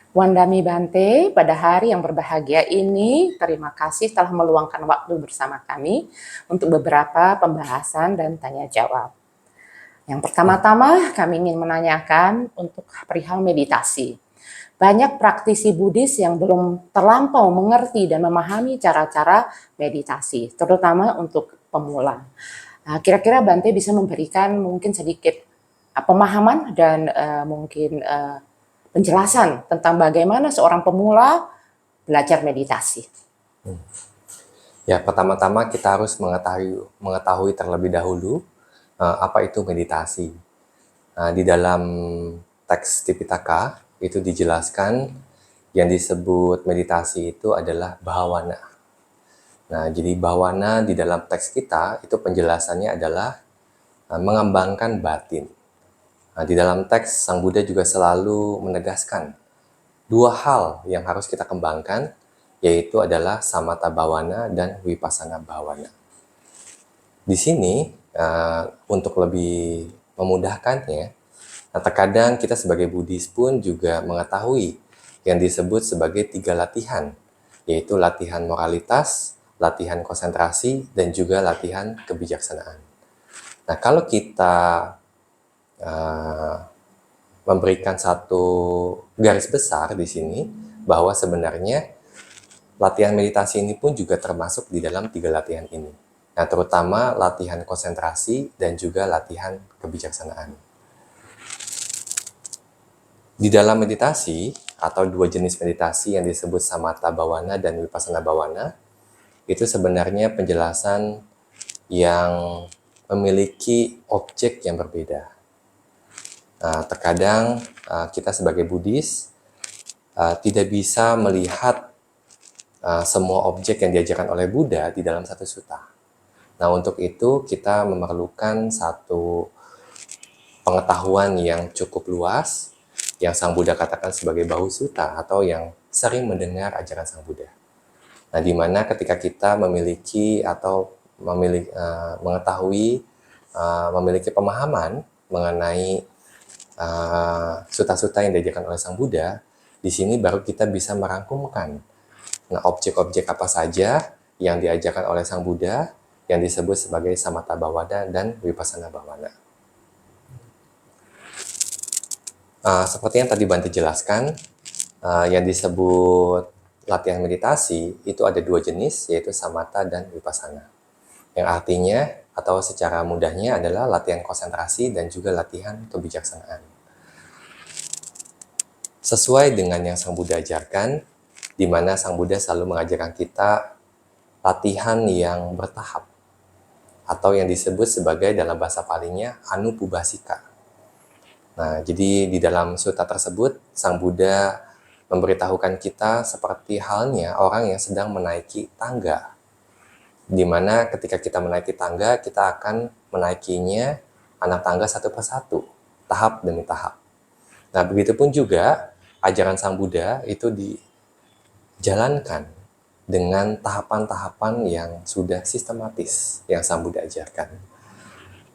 Wandami Bante, pada hari yang berbahagia ini, terima kasih telah meluangkan waktu bersama kami untuk beberapa pembahasan dan tanya jawab. Yang pertama-tama, kami ingin menanyakan untuk perihal meditasi. Banyak praktisi Buddhis yang belum terlampau mengerti dan memahami cara-cara meditasi, terutama untuk pemula. Kira-kira Bante bisa memberikan mungkin sedikit pemahaman dan mungkin penjelasan tentang bagaimana seorang pemula belajar meditasi. Ya, pertama-tama kita harus mengetahui terlebih dahulu apa itu meditasi. Di dalam teks Tipitaka itu dijelaskan yang disebut meditasi itu adalah bhavana. Nah, jadi bhavana di dalam teks kita itu penjelasannya adalah mengembangkan batin. Di dalam teks Sang Buddha juga selalu menegaskan dua hal yang harus kita kembangkan, yaitu adalah samatha bhavana dan vipassana bhavana. Di sini untuk lebih memudahkannya, terkadang kita sebagai Buddhis pun juga mengetahui yang disebut sebagai 3 latihan, yaitu latihan moralitas, latihan konsentrasi, dan juga latihan kebijaksanaan. Nah, kalau kita memberikan satu garis besar di sini, bahwa sebenarnya latihan meditasi ini pun juga termasuk di dalam 3 latihan ini. Nah, terutama latihan konsentrasi dan juga latihan kebijaksanaan. Di dalam meditasi, atau 2 jenis meditasi yang disebut samatha bhavana dan vipassana bhavana, itu sebenarnya penjelasan yang memiliki objek yang berbeda. Terkadang kita sebagai Buddhis tidak bisa melihat semua objek yang diajarkan oleh Buddha di dalam satu sutta. Nah, untuk itu kita memerlukan satu pengetahuan yang cukup luas, yang Sang Buddha katakan sebagai bahu sutta, atau yang sering mendengar ajaran Sang Buddha. Nah, di mana ketika kita memiliki atau mengetahui, memiliki pemahaman mengenai sutta-sutta yang diajarkan oleh Sang Buddha, di sini baru kita bisa merangkumkan. Nah, objek-objek apa saja yang diajarkan oleh Sang Buddha yang disebut sebagai samatha bhavana dan vipassana bhavana. Seperti yang tadi Bante jelaskan, yang disebut latihan meditasi itu ada 2 jenis, yaitu samatha dan vipassana. Yang artinya atau secara mudahnya adalah latihan konsentrasi dan juga latihan kebijaksanaan. Sesuai dengan yang Sang Buddha ajarkan, di mana Sang Buddha selalu mengajarkan kita latihan yang bertahap, atau yang disebut sebagai dalam bahasa palingnya anupubasika. Nah, jadi di dalam sutta tersebut, Sang Buddha memberitahukan kita seperti halnya orang yang sedang menaiki tangga. Di mana ketika kita menaiki tangga, kita akan menaikinya anak tangga satu persatu, tahap demi tahap. Nah, begitupun juga ajaran Sang Buddha itu dijalankan dengan tahapan-tahapan yang sudah sistematis yang Sang Buddha ajarkan.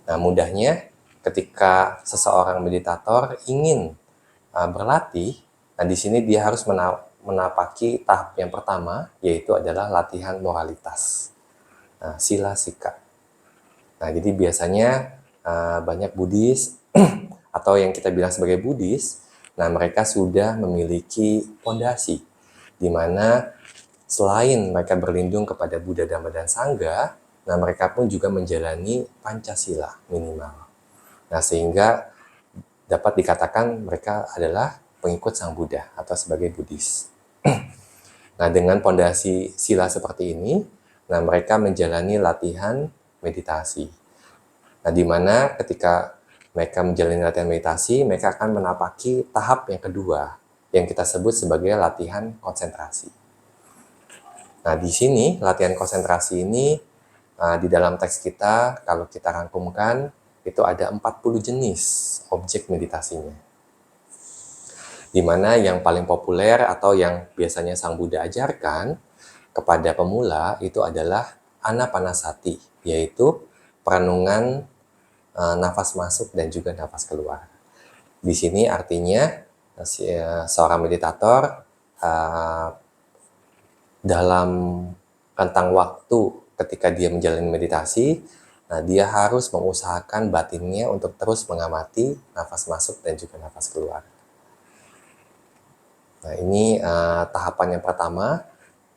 Nah, mudahnya ketika seseorang meditator ingin berlatih, nah di sini dia harus menapaki tahap yang pertama, yaitu adalah latihan moralitas, sila sika. Nah, jadi biasanya banyak Buddhis atau yang kita bilang sebagai Buddhis, nah mereka sudah memiliki fondasi, di mana selain mereka berlindung kepada Buddha, Dhamma, dan Sangha, nah mereka pun juga menjalani Pancasila minimal. Nah, sehingga dapat dikatakan mereka adalah pengikut Sang Buddha atau sebagai Buddhis. Nah, dengan fondasi sila seperti ini, nah mereka menjalani latihan meditasi. Nah, di mana ketika mereka menjalani latihan meditasi, mereka akan menapaki tahap yang kedua, yang kita sebut sebagai latihan konsentrasi. Nah, di sini latihan konsentrasi ini di dalam teks kita, kalau kita rangkumkan, itu ada 40 jenis objek meditasinya. Di mana yang paling populer atau yang biasanya Sang Buddha ajarkan kepada pemula itu adalah anapanasati, yaitu perenungan nafas masuk dan juga nafas keluar. Di sini artinya Seorang meditator dalam rentang waktu ketika dia menjalani meditasi, dia harus mengusahakan batinnya untuk terus mengamati nafas masuk dan juga nafas keluar. Nah, ini tahapan yang pertama,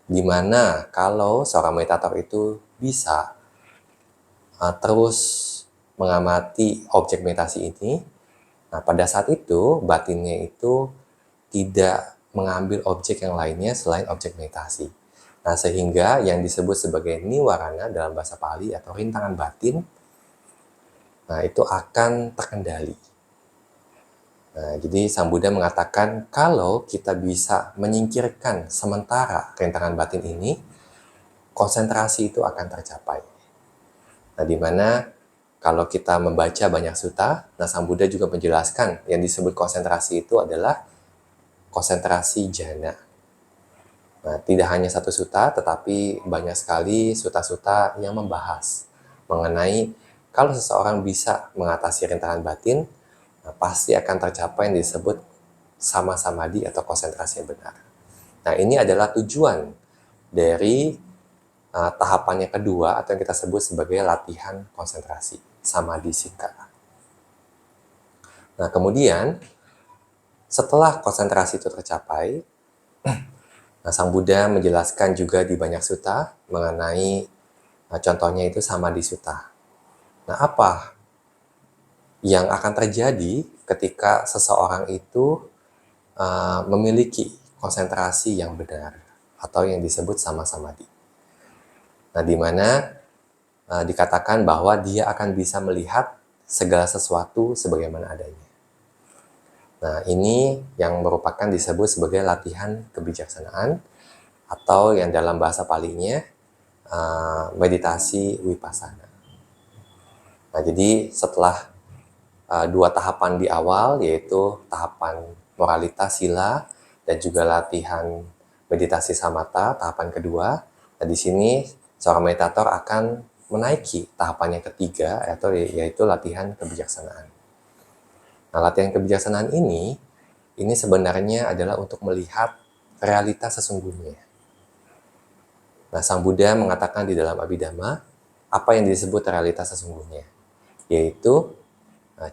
di mana kalau seorang meditator itu bisa terus mengamati objek meditasi ini, nah pada saat itu batinnya itu tidak mengambil objek yang lainnya selain objek meditasi. Nah, sehingga yang disebut sebagai niwarana dalam bahasa Pali atau rintangan batin, nah itu akan terkendali. Nah, jadi Sang Buddha mengatakan kalau kita bisa menyingkirkan sementara rintangan batin ini, konsentrasi itu akan tercapai. Nah, di mana kalau kita membaca banyak sutta, nah Sang Buddha juga menjelaskan yang disebut konsentrasi itu adalah konsentrasi jhana. Nah, tidak hanya satu sutta, tetapi banyak sekali sutta-sutta yang membahas mengenai kalau seseorang bisa mengatasi rintangan batin, nah, pasti akan tercapai yang disebut sama samadhi atau konsentrasi yang benar. Nah, ini adalah tujuan dari tahapan yang kedua atau yang kita sebut sebagai latihan konsentrasi, samadhi sika. Nah, kemudian setelah konsentrasi itu tercapai, nah, Sang Buddha menjelaskan juga di banyak sutta mengenai contohnya itu samadhi sutta. Nah, apa yang akan terjadi ketika seseorang itu memiliki konsentrasi yang benar atau yang disebut sama samadhi? Nah, di mana dikatakan bahwa dia akan bisa melihat segala sesuatu sebagaimana adanya. Nah, ini yang merupakan disebut sebagai latihan kebijaksanaan atau yang dalam bahasa Palinya meditasi vipassana. Nah, jadi setelah dua tahapan di awal, yaitu tahapan moralitas sila dan juga latihan meditasi samatha, tahapan kedua. Nah, di sini seorang meditator akan menaiki tahapan yang ketiga, yaitu latihan kebijaksanaan. Nah, latihan kebijaksanaan ini sebenarnya adalah untuk melihat realitas sesungguhnya. Nah, Sang Buddha mengatakan di dalam Abhidhamma, apa yang disebut realitas sesungguhnya, yaitu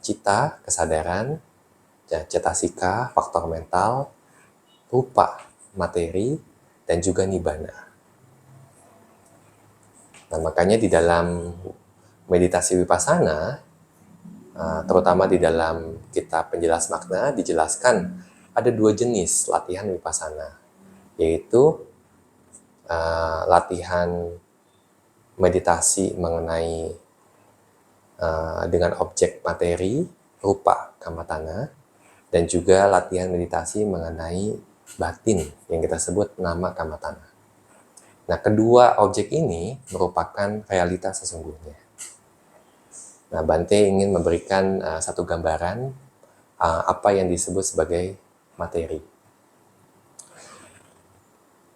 cita, kesadaran, cetasika, faktor mental, rupa, materi, dan juga nibbana. Nah, makanya di dalam meditasi vipassana, terutama di dalam kitab penjelas makna, dijelaskan ada dua jenis latihan vipassana, yaitu latihan meditasi mengenai dengan objek materi, rupa, kammatthana, dan juga latihan meditasi mengenai batin yang kita sebut nama kammatthana. Nah, kedua objek ini merupakan realitas sesungguhnya. Nah, Bante ingin memberikan satu gambaran apa yang disebut sebagai materi.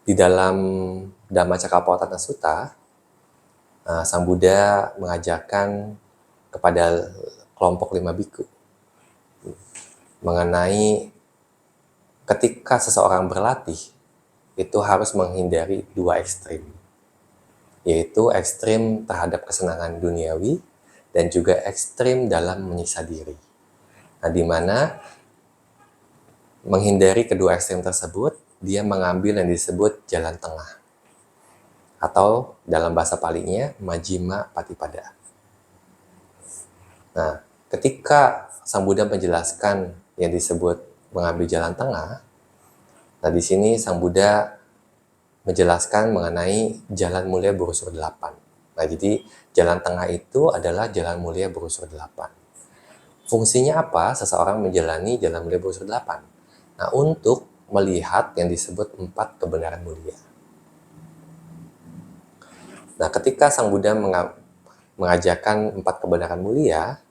Di dalam Dhammacakkappavattana Sutta, Sang Buddha mengajarkan kepada kelompok 5 biku mengenai ketika seseorang berlatih itu harus menghindari dua ekstrim, yaitu ekstrim terhadap kesenangan duniawi dan juga ekstrim dalam menyiksa diri. Nah, di mana menghindari kedua ekstrim tersebut, dia mengambil yang disebut jalan tengah, atau dalam bahasa Palinya Majjhima Patipada. Nah, ketika Sang Buddha menjelaskan yang disebut mengambil jalan tengah, nah di sini Sang Buddha menjelaskan mengenai jalan mulia berunsur 8. Nah, jadi jalan tengah itu adalah jalan mulia berunsur 8. Fungsinya apa seseorang menjalani jalan mulia berunsur 8? Nah, untuk melihat yang disebut 4 kebenaran mulia. Nah, ketika Sang Buddha mengajarkan 4 kebenaran mulia,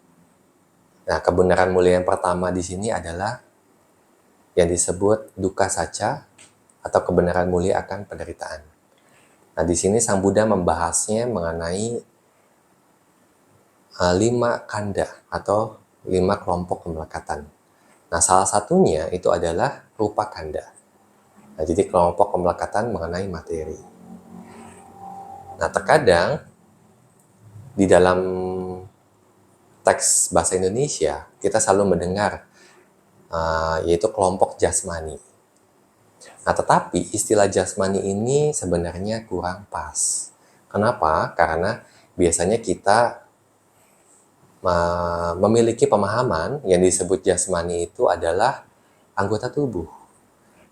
nah, kebenaran mulia yang pertama di sini adalah yang disebut dukkha sacca atau kebenaran mulia akan penderitaan. Nah, di sini Sang Buddha membahasnya mengenai 5 kanda atau 5 kelompok kemelekatan. Nah, salah satunya itu adalah rupa kanda. Nah, jadi kelompok kemelekatan mengenai materi. Nah, terkadang di dalam teks bahasa Indonesia kita selalu mendengar yaitu kelompok jasmani. Nah, tetapi istilah jasmani ini sebenarnya kurang pas. Kenapa? Karena biasanya kita memiliki pemahaman yang disebut jasmani itu adalah anggota tubuh.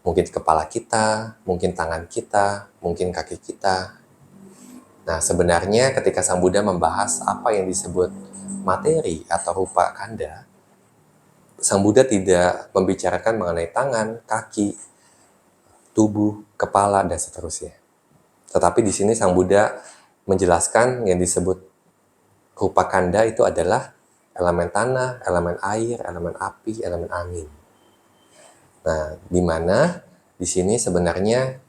Mungkin kepala kita, mungkin tangan kita, mungkin kaki kita. Nah, sebenarnya ketika Sang Buddha membahas apa yang disebut materi atau rupa kanda, Sang Buddha tidak membicarakan mengenai tangan, kaki, tubuh, kepala, dan seterusnya. Tetapi di sini Sang Buddha menjelaskan yang disebut rupa kanda itu adalah elemen tanah, elemen air, elemen api, elemen angin. Nah, di mana di sini sebenarnya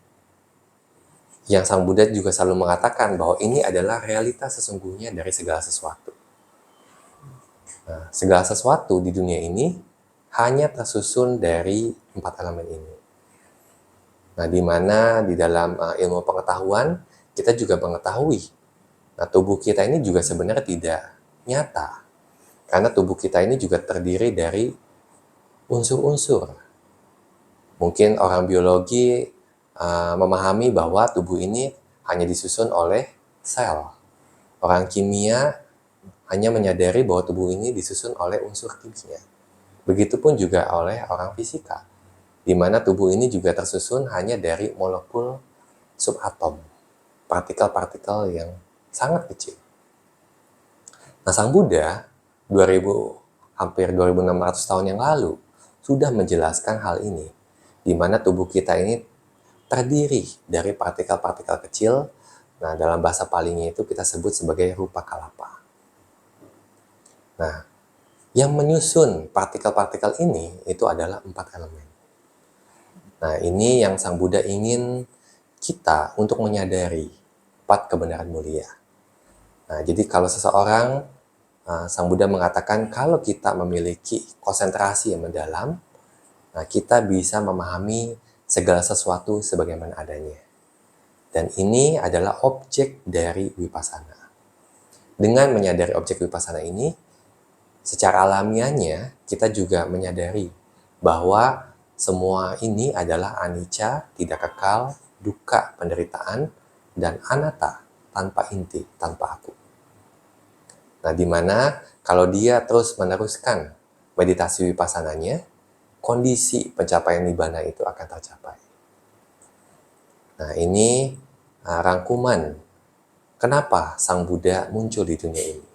yang Sang Buddha juga selalu mengatakan bahwa ini adalah realitas sesungguhnya dari segala sesuatu. Nah, segala sesuatu di dunia ini hanya tersusun dari 4 elemen ini. Nah, di mana di dalam ilmu pengetahuan kita juga mengetahui, nah tubuh kita ini juga sebenarnya tidak nyata. Karena tubuh kita ini juga terdiri dari unsur-unsur. Mungkin orang biologi memahami bahwa tubuh ini hanya disusun oleh sel. Orang kimia hanya menyadari bahwa tubuh ini disusun oleh unsur kimia. Begitupun juga oleh orang fisika, di mana tubuh ini juga tersusun hanya dari molekul subatom, partikel-partikel yang sangat kecil. Nah, Sang Buddha hampir 2600 tahun yang lalu sudah menjelaskan hal ini, di mana tubuh kita ini terdiri dari partikel-partikel kecil. Nah, dalam bahasa Palinya itu kita sebut sebagai rupa kalapa. Nah, yang menyusun partikel-partikel ini itu adalah 4 elemen. Nah, ini yang Sang Buddha ingin kita untuk menyadari 4 kebenaran mulia. Nah, jadi kalau seseorang, Sang Buddha mengatakan kalau kita memiliki konsentrasi yang mendalam, nah kita bisa memahami segala sesuatu sebagaimana adanya. Dan ini adalah objek dari Vipassana. Dengan menyadari objek Vipassana ini, secara alamiahnya kita juga menyadari bahwa semua ini adalah anicca, tidak kekal, dukkha, penderitaan, dan anatta, tanpa inti, tanpa aku. Nah, di mana kalau dia terus meneruskan meditasi Vipassananya, kondisi pencapaian nibbana itu akan tercapai. Nah, ini rangkuman kenapa Sang Buddha muncul di dunia ini.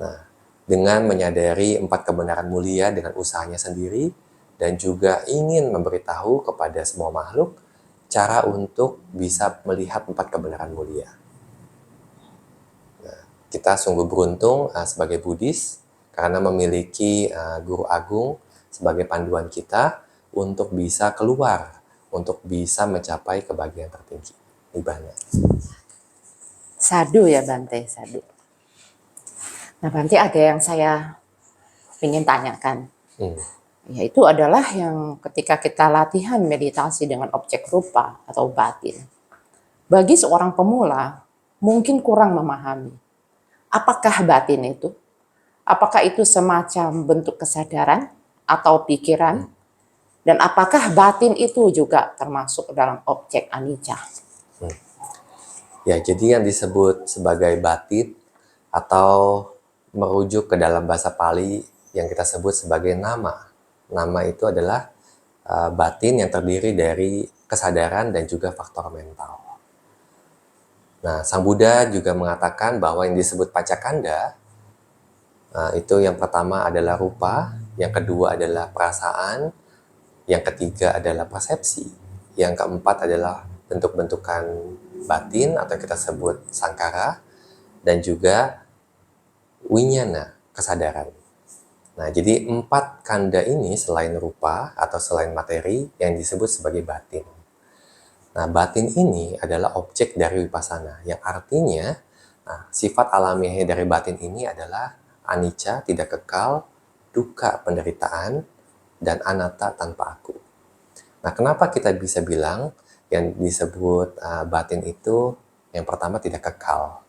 Nah, dengan menyadari 4 kebenaran mulia dengan usahanya sendiri, dan juga ingin memberitahu kepada semua makhluk cara untuk bisa melihat 4 kebenaran mulia. Nah, kita sungguh beruntung sebagai Buddhis karena memiliki guru agung sebagai panduan kita untuk bisa keluar, untuk bisa mencapai kebahagiaan tertinggi, nibbana. Sadu ya Bante, sadu. Nah Bante, ada yang saya ingin tanyakan. Yaitu adalah yang ketika kita latihan meditasi dengan objek rupa atau batin. Bagi seorang pemula, mungkin kurang memahami. Apakah batin itu? Apakah itu semacam bentuk kesadaran atau pikiran? Dan apakah batin itu juga termasuk dalam objek anicca? Ya, jadi yang disebut sebagai batin atau merujuk ke dalam bahasa Pali yang kita sebut sebagai nama. Nama itu adalah batin yang terdiri dari kesadaran dan juga faktor mental. Nah, Sang Buddha juga mengatakan bahwa yang disebut paccakanda itu yang pertama adalah rupa, yang kedua adalah perasaan, yang ketiga adalah persepsi, yang keempat adalah bentuk-bentukan batin atau kita sebut sangkara, dan juga winyana, kesadaran. Nah, jadi 4 kanda ini selain rupa atau selain materi yang disebut sebagai batin. Nah, batin ini adalah objek dari Vipassana, yang artinya sifat alamiah dari batin ini adalah anicca, tidak kekal, dukkha, penderitaan, dan anatta tanpa aku. Nah, kenapa kita bisa bilang yang disebut batin itu yang pertama tidak kekal?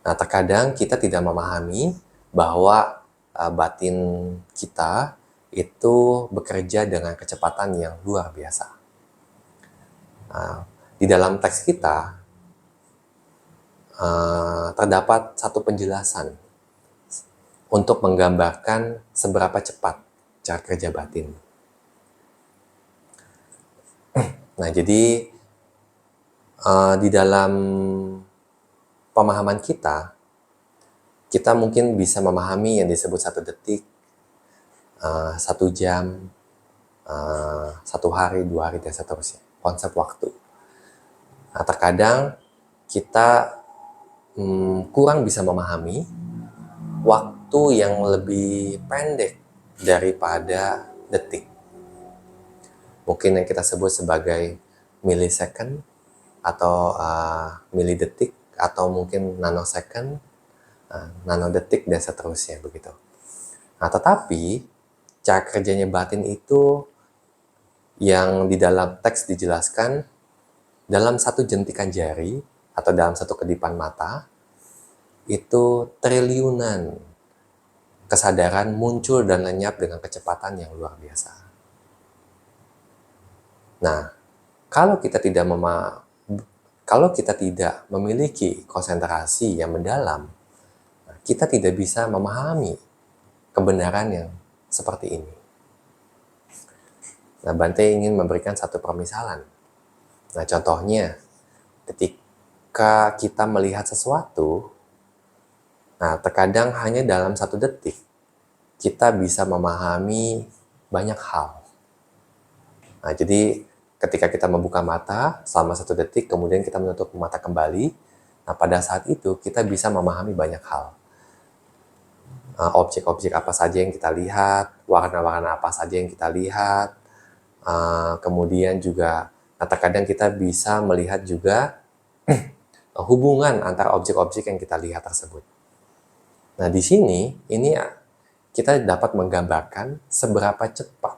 Nah, terkadang kita tidak memahami bahwa batin kita itu bekerja dengan kecepatan yang luar biasa. Di dalam teks kita terdapat satu penjelasan untuk menggambarkan seberapa cepat cara kerja batin. Nah, jadi di dalam pemahaman kita mungkin bisa memahami yang disebut 1 detik, 1 jam, 1 hari, 2 hari, dan seterusnya. Konsep waktu. Nah, terkadang kita kurang bisa memahami waktu yang lebih pendek daripada detik. Mungkin yang kita sebut sebagai millisecond atau milidetik atau mungkin nanosecond, nanodetik, dan seterusnya begitu. Nah, tetapi cara kerjanya batin itu yang di dalam teks dijelaskan dalam 1 jentikan jari atau dalam 1 kedipan mata, itu triliunan kesadaran muncul dan lenyap dengan kecepatan yang luar biasa. Nah, kalau kita tidak memiliki konsentrasi yang mendalam, kita tidak bisa memahami kebenaran yang seperti ini. Nah, Bante ingin memberikan satu permisalan. Nah, contohnya, ketika kita melihat sesuatu, nah, terkadang hanya dalam 1 detik, kita bisa memahami banyak hal. Nah, jadi ketika kita membuka mata selama 1 detik, kemudian kita menutup mata kembali, nah pada saat itu kita bisa memahami banyak hal. Objek-objek apa saja yang kita lihat, warna-warna apa saja yang kita lihat, kemudian juga, nah terkadang kita bisa melihat juga hubungan antara objek-objek yang kita lihat tersebut. Nah, di sini ini kita dapat menggambarkan seberapa cepat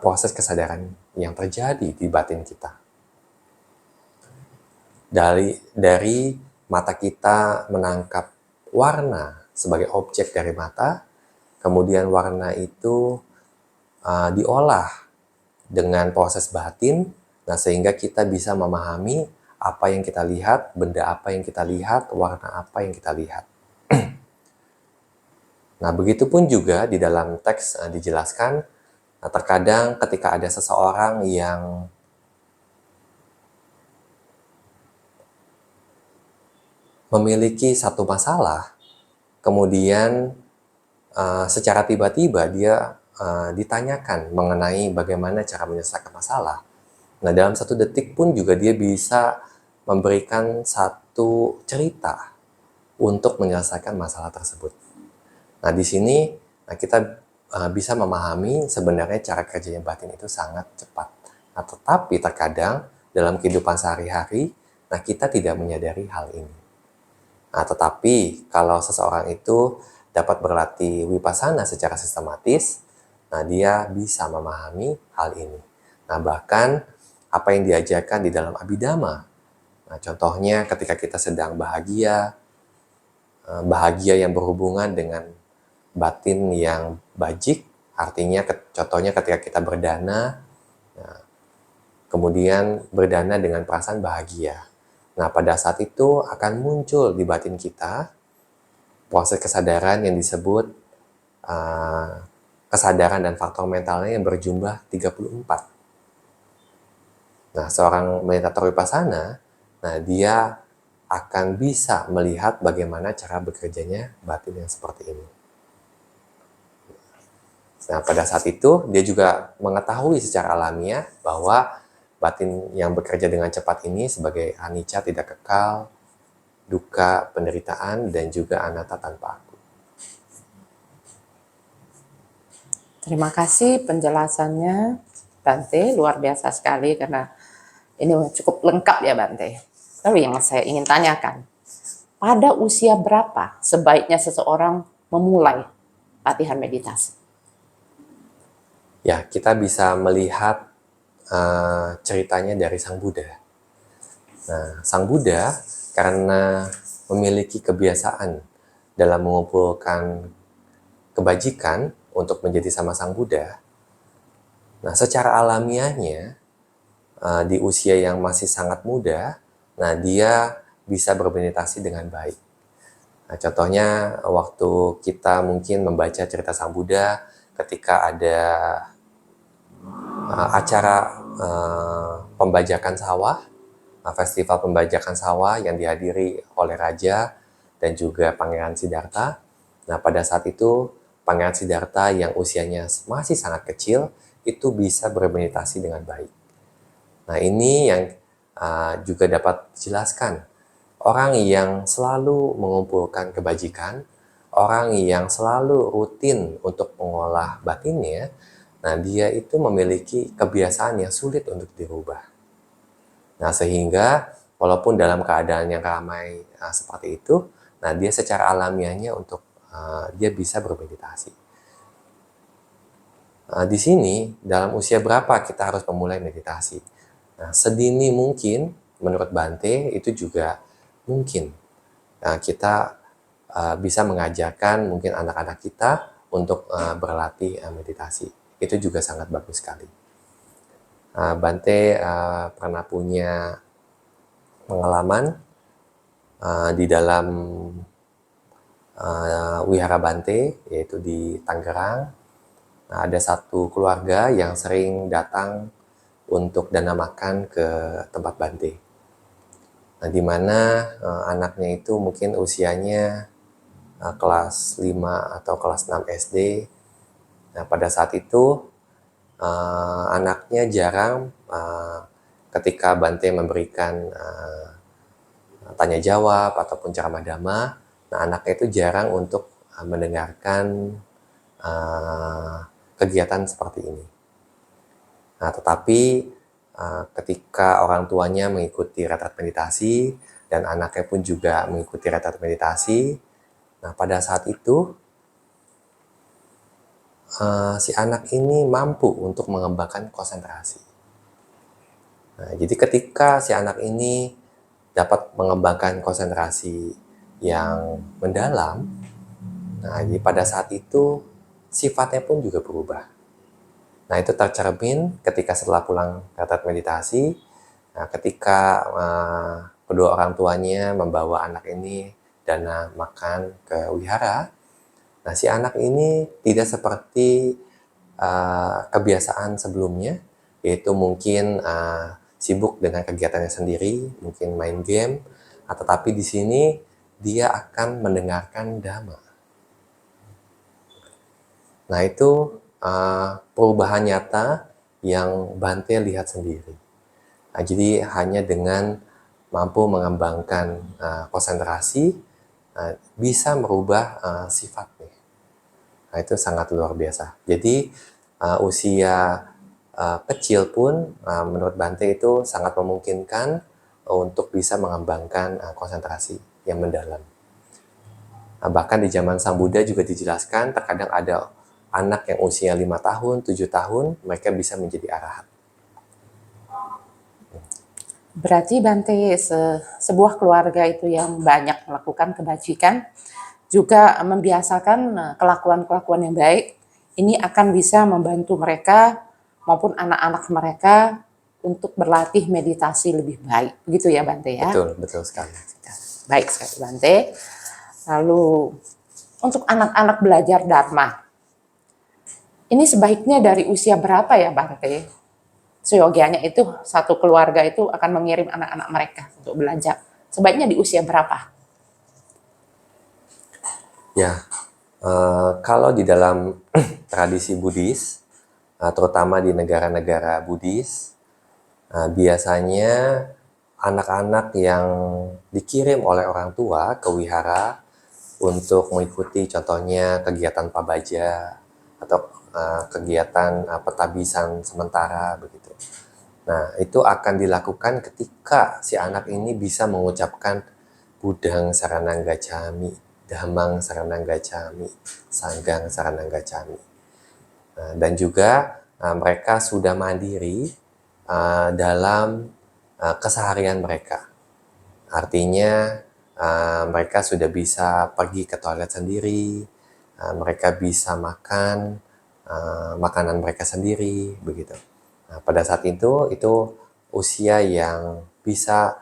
proses kesadaran yang terjadi di batin kita. Dari mata kita menangkap warna sebagai objek dari mata, kemudian warna itu diolah dengan proses batin, nah sehingga kita bisa memahami apa yang kita lihat, benda apa yang kita lihat, warna apa yang kita lihat. Nah, begitupun juga di dalam teks dijelaskan, nah, terkadang ketika ada seseorang yang memiliki satu masalah, kemudian secara tiba-tiba dia ditanyakan mengenai bagaimana cara menyelesaikan masalah. Nah, dalam 1 detik pun juga dia bisa memberikan satu cerita untuk menyelesaikan masalah tersebut. Nah, di sini kita bisa memahami sebenarnya cara kerjanya batin itu sangat cepat. Nah, tetapi terkadang dalam kehidupan sehari-hari, nah kita tidak menyadari hal ini. Nah, tetapi kalau seseorang itu dapat berlatih Vipassana secara sistematis, nah dia bisa memahami hal ini. Nah, bahkan apa yang diajarkan di dalam Abhidhamma. Nah, contohnya ketika kita sedang bahagia yang berhubungan dengan batin yang bajik, artinya contohnya ketika kita berdana, nah, kemudian berdana dengan perasaan bahagia. Nah, pada saat itu akan muncul di batin kita proses kesadaran yang disebut kesadaran dan faktor mentalnya yang berjumlah 34. Nah, seorang meditator Vipassana, nah dia akan bisa melihat bagaimana cara bekerjanya batin yang seperti ini. Nah, pada saat itu dia juga mengetahui secara alamiah bahwa batin yang bekerja dengan cepat ini sebagai anicca, tidak kekal, dukkha, penderitaan, dan juga anatta tanpa aku. Terima kasih penjelasannya, Bante. Luar biasa sekali karena ini cukup lengkap ya, Bante. Tapi yang saya ingin tanyakan, pada usia berapa sebaiknya seseorang memulai latihan meditasi? Ya, kita bisa melihat ceritanya dari Sang Buddha. Nah, Sang Buddha karena memiliki kebiasaan dalam mengumpulkan kebajikan untuk menjadi sama Sang Buddha. Nah, secara alamiahnya di usia yang masih sangat muda, nah dia bisa bermeditasi dengan baik. Nah, contohnya waktu kita mungkin membaca cerita Sang Buddha ketika ada acara pembajakan sawah, festival pembajakan sawah yang dihadiri oleh Raja dan juga Pangeran Siddhartha. Nah, pada saat itu Pangeran Siddhartha yang usianya masih sangat kecil itu bisa bermeditasi dengan baik. Nah, ini yang juga dapat dijelaskan. Orang yang selalu mengumpulkan kebajikan, orang yang selalu rutin untuk mengolah batinnya, nah dia itu memiliki kebiasaan yang sulit untuk dirubah. Nah, sehingga walaupun dalam keadaan yang ramai seperti itu, nah dia secara alamiahnya untuk dia bisa bermeditasi. Di sini, dalam usia berapa kita harus memulai meditasi? Nah, sedini mungkin, menurut Bante, itu juga mungkin. Nah, kita bisa mengajarkan mungkin anak-anak kita untuk berlatih meditasi. Itu juga sangat bagus sekali. Bante pernah punya pengalaman di dalam Wihara Bante, yaitu di Tangerang. Nah, ada satu keluarga yang sering datang untuk dana makan ke tempat Bante. Nah, di mana anaknya itu mungkin usianya kelas 5 atau kelas 6 SD. Nah, pada saat itu anaknya jarang ketika Bante memberikan tanya jawab ataupun ceramah dhamma, nah anaknya itu jarang untuk mendengarkan kegiatan seperti ini. Nah, tetapi ketika orang tuanya mengikuti retret meditasi dan anaknya pun juga mengikuti retret meditasi, nah pada saat itu si anak ini mampu untuk mengembangkan konsentrasi. Nah, jadi ketika si anak ini dapat mengembangkan konsentrasi yang mendalam, nah jadi pada saat itu sifatnya pun juga berubah. Nah, itu tercermin ketika setelah pulang retret meditasi, nah, ketika kedua orang tuanya membawa anak ini dana makan ke wihara, nah si anak ini tidak seperti kebiasaan sebelumnya, yaitu mungkin sibuk dengan kegiatannya sendiri, mungkin main game, tetapi di sini dia akan mendengarkan dhamma. Nah, itu perubahan nyata yang Bante lihat sendiri. Nah, jadi hanya dengan mampu mengembangkan konsentrasi bisa merubah sifatnya. Nah, itu sangat luar biasa. Jadi usia kecil pun menurut Bante itu sangat memungkinkan untuk bisa mengembangkan konsentrasi yang mendalam. Bahkan di zaman Sang Buddha juga dijelaskan terkadang ada anak yang usia 5 tahun, 7 tahun, mereka bisa menjadi arahat. Berarti Bante sebuah keluarga itu yang banyak melakukan kebajikan, juga membiasakan kelakuan-kelakuan yang baik, ini akan bisa membantu mereka maupun anak-anak mereka untuk berlatih meditasi lebih baik. Begitu ya Bante ya? Betul, betul sekali. Baik sekali Bante. Lalu untuk anak-anak belajar Dharma, ini sebaiknya dari usia berapa ya Bante? Seyogianya itu satu keluarga itu akan mengirim anak-anak mereka untuk belajar. Sebaiknya di usia berapa? Ya, kalau di dalam tradisi Buddhis, terutama di negara-negara Buddhis, biasanya anak-anak yang dikirim oleh orang tua ke wihara untuk mengikuti contohnya kegiatan pabaja atau kegiatan petabisan sementara begitu. Nah, itu akan dilakukan ketika si anak ini bisa mengucapkan Buddhang Saranang Gacchami, Dhammang Saranang Gacchami, Sanggang Saranang Gacchami. Nah, dan juga mereka sudah mandiri dalam keseharian mereka. Artinya mereka sudah bisa pergi ke toilet sendiri, mereka bisa makan makanan mereka sendiri, begitu. Nah, pada saat itu usia yang bisa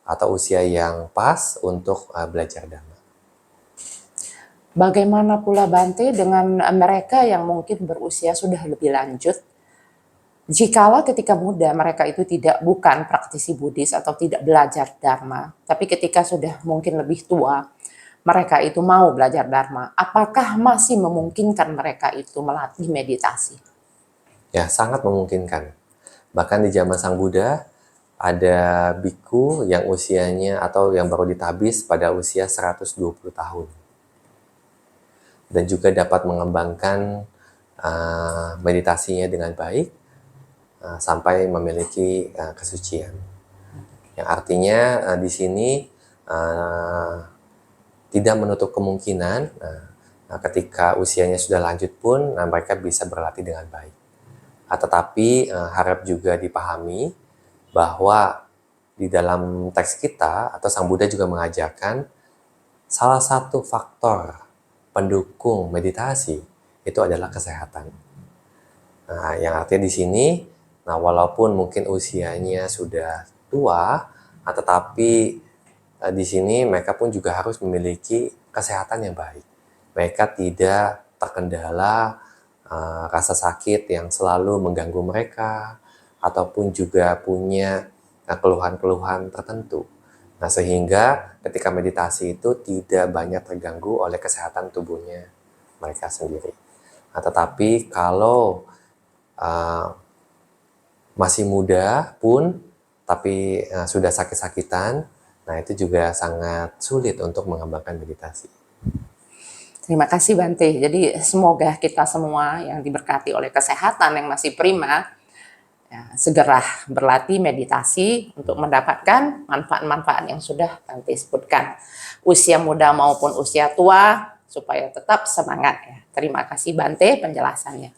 atau usia yang pas untuk belajar Dhamma. Bagaimana pula Bante dengan mereka yang mungkin berusia sudah lebih lanjut? Jikalau ketika muda mereka itu bukan praktisi Buddhis atau tidak belajar Dharma, tapi ketika sudah mungkin lebih tua, mereka itu mau belajar Dharma, apakah masih memungkinkan mereka itu melatih meditasi? Ya, sangat memungkinkan. Bahkan di zaman Sang Buddha, ada biku yang usianya atau yang baru ditabis pada usia 120 tahun. Dan juga dapat mengembangkan meditasinya dengan baik sampai memiliki kesucian. Yang artinya di sini tidak menutup kemungkinan ketika usianya sudah lanjut pun mereka bisa berlatih dengan baik. Tetapi harap juga dipahami bahwa di dalam teks kita atau Sang Buddha juga mengajarkan salah satu faktor pendukung meditasi itu adalah kesehatan. Nah, yang artinya di sini, nah walaupun mungkin usianya sudah tua, tetapi di sini mereka pun juga harus memiliki kesehatan yang baik. Mereka tidak terkendala rasa sakit yang selalu mengganggu mereka, ataupun juga punya keluhan-keluhan tertentu. Nah, sehingga ketika meditasi itu tidak banyak terganggu oleh kesehatan tubuhnya mereka sendiri. Nah, tetapi kalau masih muda pun, tapi sudah sakit-sakitan, nah itu juga sangat sulit untuk mengembangkan meditasi. Terima kasih Bante. Jadi semoga kita semua yang diberkati oleh kesehatan yang masih prima, ya, segera berlatih meditasi untuk mendapatkan manfaat-manfaat yang sudah Bante sebutkan. Usia muda maupun usia tua, supaya tetap semangat. Ya. Terima kasih Bante penjelasannya.